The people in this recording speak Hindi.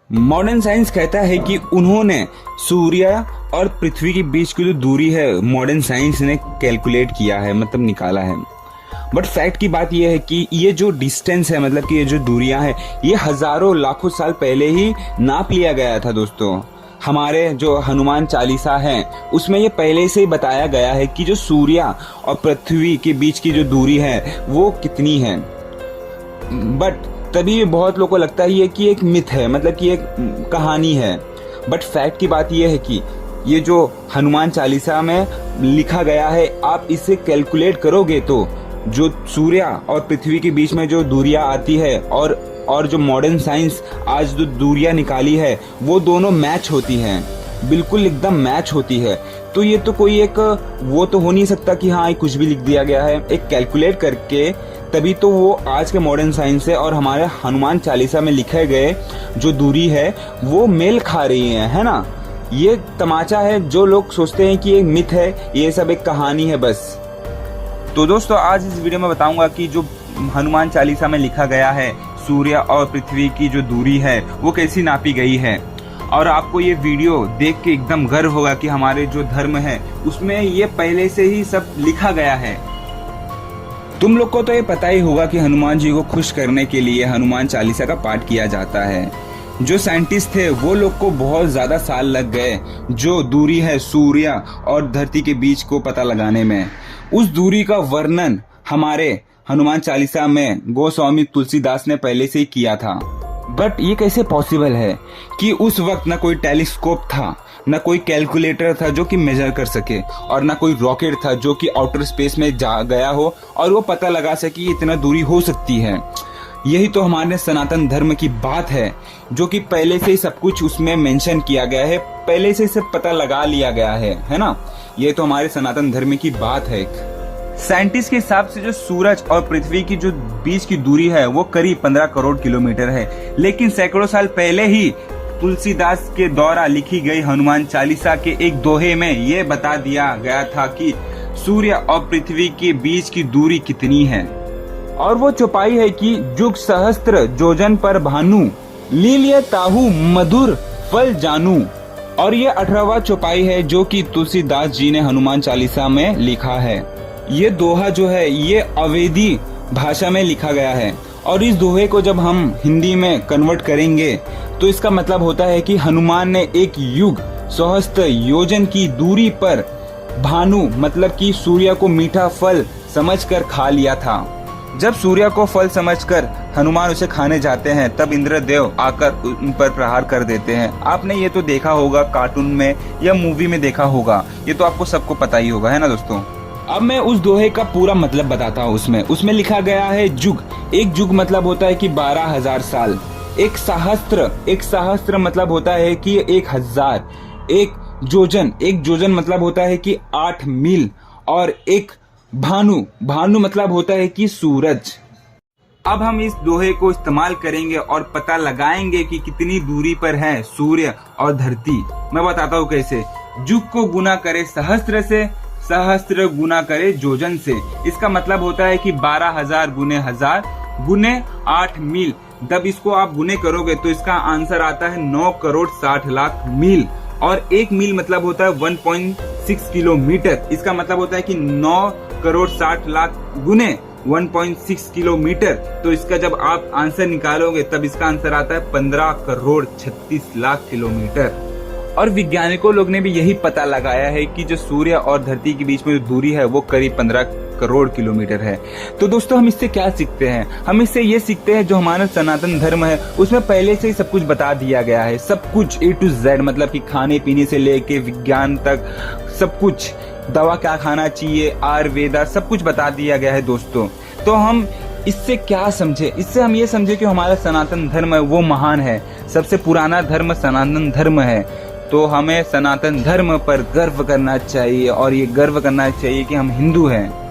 मॉडर्न साइंस कहता है कि उन्होंने सूर्य और पृथ्वी के बीच की जो दूरी है मॉडर्न साइंस ने कैलकुलेट किया है, मतलब निकाला है। बट फैक्ट की बात यह है कि ये जो डिस्टेंस है, मतलब कि ये जो दूरियां है, ये हजारों लाखों साल पहले ही नाप लिया गया था दोस्तों। हमारे जो हनुमान चालीसा है उसमें ये पहले से ही बताया गया है कि जो सूर्य और पृथ्वी के बीच की जो दूरी है वो कितनी है। बट तभी बहुत लोगों को लगता है ये कि एक मिथ है, मतलब कि एक कहानी है। बट फैक्ट की बात यह है कि ये जो हनुमान चालीसा में लिखा गया है, आप इसे कैलकुलेट करोगे तो जो सूर्य और पृथ्वी के बीच में जो दूरियां आती है और जो मॉडर्न साइंस आज जो दूरियां निकाली है वो दोनों मैच होती हैं, बिल्कुल एकदम मैच होती है। तो ये तो कोई एक वो तो हो नहीं सकता कि हाँ कुछ भी लिख दिया गया है। एक कैलकुलेट करके तभी तो वो आज के मॉडर्न साइंस है और हमारे हनुमान चालीसा में लिखे गए जो दूरी है वो मेल खा रही है ना। ये तमाचा है जो लोग सोचते हैं कि एक मिथ है, ये सब एक कहानी है बस। तो दोस्तों आज इस वीडियो में बताऊंगा कि जो हनुमान चालीसा में लिखा गया है सूर्य और पृथ्वी की जो दूरी है वो कैसी नापी गई है। और आपको ये वीडियो देख के एकदम गर्व होगा कि हमारे जो धर्म है उसमें ये पहले से ही सब लिखा गया है। तुम लोग को तो ये पता ही होगा कि हनुमान जी को खुश करने के लिए हनुमान चालीसा का पाठ किया जाता है। जो साइंटिस्ट थे वो लोग को बहुत ज्यादा साल लग गए जो दूरी है सूर्य और धरती के बीच को पता लगाने में। उस दूरी का वर्णन हमारे हनुमान चालीसा में गोस्वामी तुलसीदास ने पहले से ही किया था। बट ये कैसे पॉसिबल है कि उस वक्त न कोई टेलीस्कोप था, न कोई कैलकुलेटर था जो कि मेजर कर सके, और न कोई रॉकेट था जो कि आउटर स्पेस में जा गया हो और वो पता लगा सके इतना दूरी हो सकती है। यही तो हमारे सनातन धर्म की बात है जो कि पहले से ही सब कुछ उसमें मेंशन किया गया है, पहले से सब पता लगा लिया गया है ना। ये तो हमारे सनातन धर्म की बात है। साइंटिस्ट के हिसाब से जो सूरज और पृथ्वी की जो बीच की दूरी है वो करीब 15 करोड़ किलोमीटर है। लेकिन सैकड़ों साल पहले ही तुलसीदास के द्वारा लिखी गई हनुमान चालीसा के एक दोहे में ये बता दिया गया था कि सूर्य और पृथ्वी के बीच की दूरी कितनी है। और वो चौपाई है कि जुग सहस्त्र जोजन पर भानु लीलिय ताहू मधुर फल जानू। और ये 18वां चौपाई है जो कि तुलसीदास जी ने हनुमान चालीसा में लिखा है। ये दोहा जो है ये अवेदी भाषा में लिखा गया है और इस दोहे को जब हम हिंदी में कन्वर्ट करेंगे तो इसका मतलब होता है कि हनुमान ने एक युग सहस्त्र योजन की दूरी पर भानु मतलब कि सूर्य को मीठा फल समझकर खा लिया था। जब सूर्य को फल समझकर हनुमान उसे खाने जाते हैं तब इंद्रदेव आकर उन पर प्रहार कर देते हैं। आपने ये तो देखा होगा कार्टून में या मूवी में देखा होगा, ये तो आपको सबको पता ही होगा, है ना दोस्तों। अब मैं उस दोहे का पूरा मतलब बताता हूँ। उसमें लिखा गया है जुग। एक जुग मतलब होता है कि 12,000 साल। एक सहस्त्र मतलब होता है कि 1000। एक जोजन मतलब होता है कि 8 मील। और एक भानु मतलब होता है कि सूरज। अब हम इस दोहे को इस्तेमाल करेंगे और पता लगाएंगे कि कितनी दूरी पर है सूर्य और धरती। मैं बताता हूँ कैसे। जुग को गुना करे सहस्त्र से, सहस्त्र गुना करे जोजन से। इसका मतलब होता है कि 12,000 गुने 1000 गुने 8 मील। जब इसको आप गुने करोगे तो इसका आंसर आता है 9 करोड़ 60 लाख मील। और 1 मील मतलब होता है 1.6 किलोमीटर। इसका मतलब होता है कि 9 करोड़ 60 लाख गुने 1.6 किलोमीटर। तो इसका जब आप आंसर निकालोगे तब इसका आंसर आता है 15 करोड़ 36 लाख किलोमीटर। और वैज्ञानिकों लोग ने भी यही पता लगाया है कि जो सूर्य और धरती के बीच में जो दूरी है वो करीब 15 करोड़ किलोमीटर है। तो दोस्तों हम इससे क्या सीखते हैं? हम इससे ये सीखते हैं जो हमारा सनातन धर्म है उसमें पहले से ही सब कुछ बता दिया गया है। सब कुछ A to Z, मतलब कि खाने पीने से लेके विज्ञान तक सब कुछ, दवा क्या खाना चाहिए, आयुर्वेदा, सब कुछ बता दिया गया है दोस्तों। तो हम इससे क्या समझे? इससे हम ये समझे कि हमारा सनातन धर्म है वो महान है। सबसे पुराना धर्म सनातन धर्म है। तो हमें सनातन धर्म पर गर्व करना चाहिए और ये गर्व करना चाहिए कि हम हिंदू हैं।